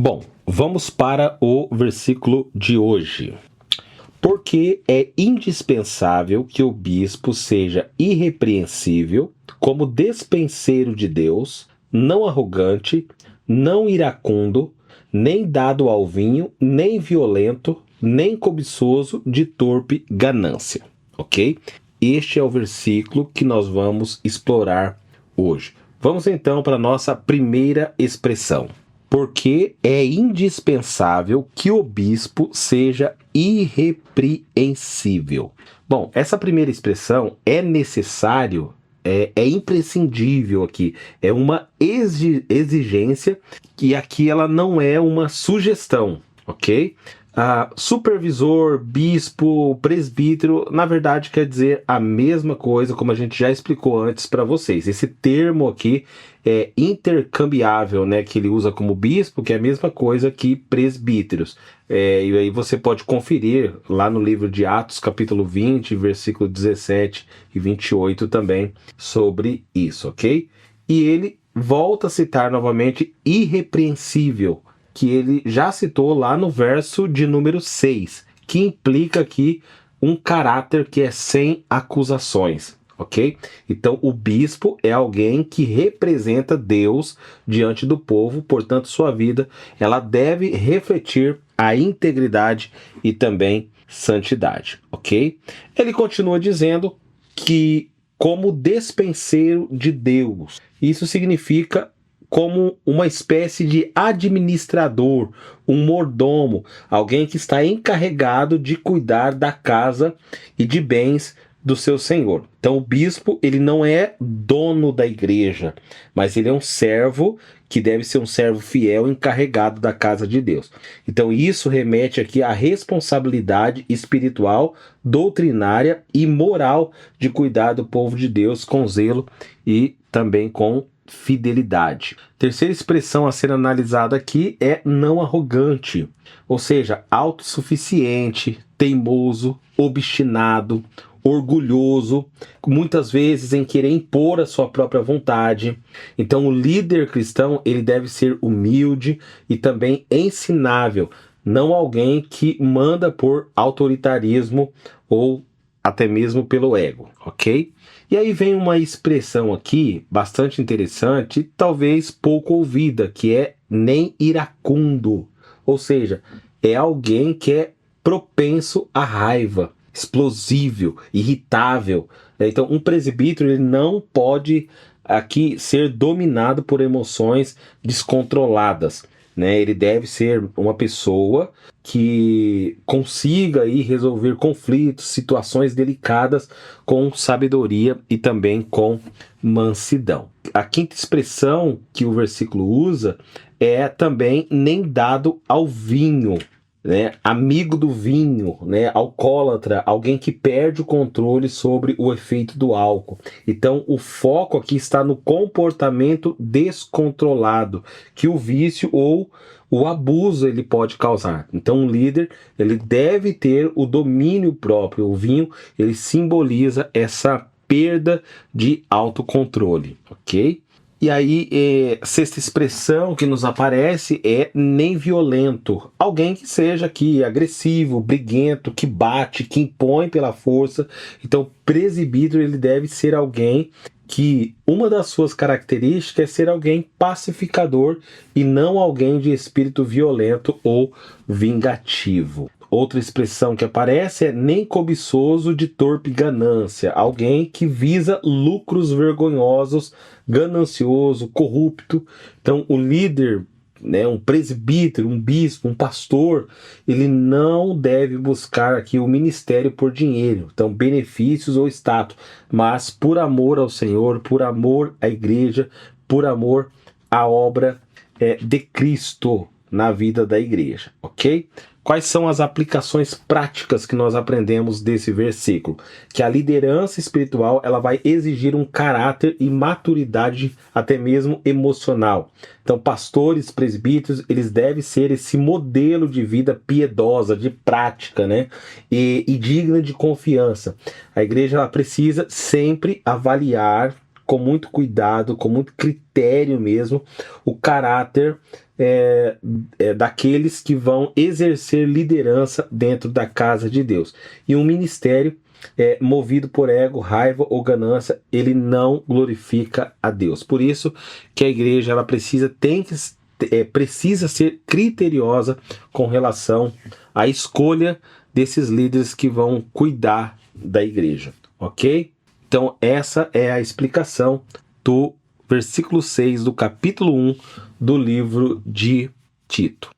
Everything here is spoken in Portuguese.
Bom, vamos para o versículo de hoje. Porque é indispensável que o bispo seja irrepreensível, como despenseiro de Deus, não arrogante, não iracundo, nem dado ao vinho, nem violento, nem cobiçoso de torpe ganância. Ok? Este é o versículo que nós vamos explorar hoje. Vamos então para a nossa primeira expressão. Porque é indispensável que o bispo seja irrepreensível. Bom, essa primeira expressão é necessário, é imprescindível aqui, é uma exigência e aqui ela não é uma sugestão, ok? Supervisor, bispo, presbítero, na verdade quer dizer a mesma coisa, como a gente já explicou antes para vocês. Esse termo aqui é intercambiável, né, que ele usa como bispo, que é a mesma coisa que presbíteros. E aí você pode conferir lá no livro de Atos, capítulo 20, versículo 17 e 28 também sobre isso, ok? E ele volta a citar novamente irrepreensível, que ele já citou lá no verso de número 6, que implica aqui um caráter que é sem acusações, ok? Então, o bispo é alguém que representa Deus diante do povo, portanto, sua vida ela deve refletir a integridade e também santidade, ok? Ele continua dizendo que como despenseiro de Deus, isso significa como uma espécie de administrador, um mordomo, alguém que está encarregado de cuidar da casa e de bens do seu senhor. Então o bispo, ele não é dono da igreja, mas ele é um servo que deve ser um servo fiel encarregado da casa de Deus. Então isso remete aqui à responsabilidade espiritual, doutrinária e moral de cuidar do povo de Deus com zelo e também com fidelidade. Terceira expressão a ser analisada aqui é não arrogante, ou seja, autossuficiente, teimoso, obstinado, orgulhoso, muitas vezes em querer impor a sua própria vontade. Então o líder cristão, ele deve ser humilde e também ensinável, não alguém que manda por autoritarismo ou até mesmo pelo ego, ok? E aí vem uma expressão aqui bastante interessante e talvez pouco ouvida, que é nem iracundo, ou seja, é alguém que é propenso à raiva, explosível, irritável. Então, um presbítero ele não pode aqui ser dominado por emoções descontroladas, né? Ele deve ser uma pessoa que consiga aí resolver conflitos, situações delicadas com sabedoria e também com mansidão. A quinta expressão que o versículo usa é também nem dado ao vinho, né? Amigo do vinho, né? Alcoólatra, alguém que perde o controle sobre o efeito do álcool. Então, o foco aqui está no comportamento descontrolado que o vício ou o abuso ele pode causar. Então, um líder ele deve ter o domínio próprio. O vinho ele simboliza essa perda de autocontrole, ok? E aí, sexta expressão que nos aparece é nem violento. Alguém que seja aqui agressivo, briguento, que bate, que impõe pela força. Então, presbítero ele deve ser alguém que uma das suas características é ser alguém pacificador e não alguém de espírito violento ou vingativo. Outra expressão que aparece é nem cobiçoso de torpe ganância, alguém que visa lucros vergonhosos, ganancioso, corrupto. Então, o líder, né, um presbítero, um bispo, um pastor, ele não deve buscar aqui o ministério por dinheiro, então benefícios ou status, mas por amor ao Senhor, por amor à igreja, por amor à obra de Cristo na vida da igreja, ok? Quais são as aplicações práticas que nós aprendemos desse versículo? Que a liderança espiritual ela vai exigir um caráter e maturidade até mesmo emocional. Então, pastores, presbíteros, eles devem ser esse modelo de vida piedosa, de prática, né? E digna de confiança. A igreja ela precisa sempre avaliar com muito cuidado, com muito critério mesmo, o caráter daqueles que vão exercer liderança dentro da casa de Deus. E um ministério movido por ego, raiva ou ganância, ele não glorifica a Deus. Por isso que a igreja ela precisa ser criteriosa com relação à escolha desses líderes que vão cuidar da igreja, ok? Então essa é a explicação do versículo 6 do capítulo 1 do livro de Tito.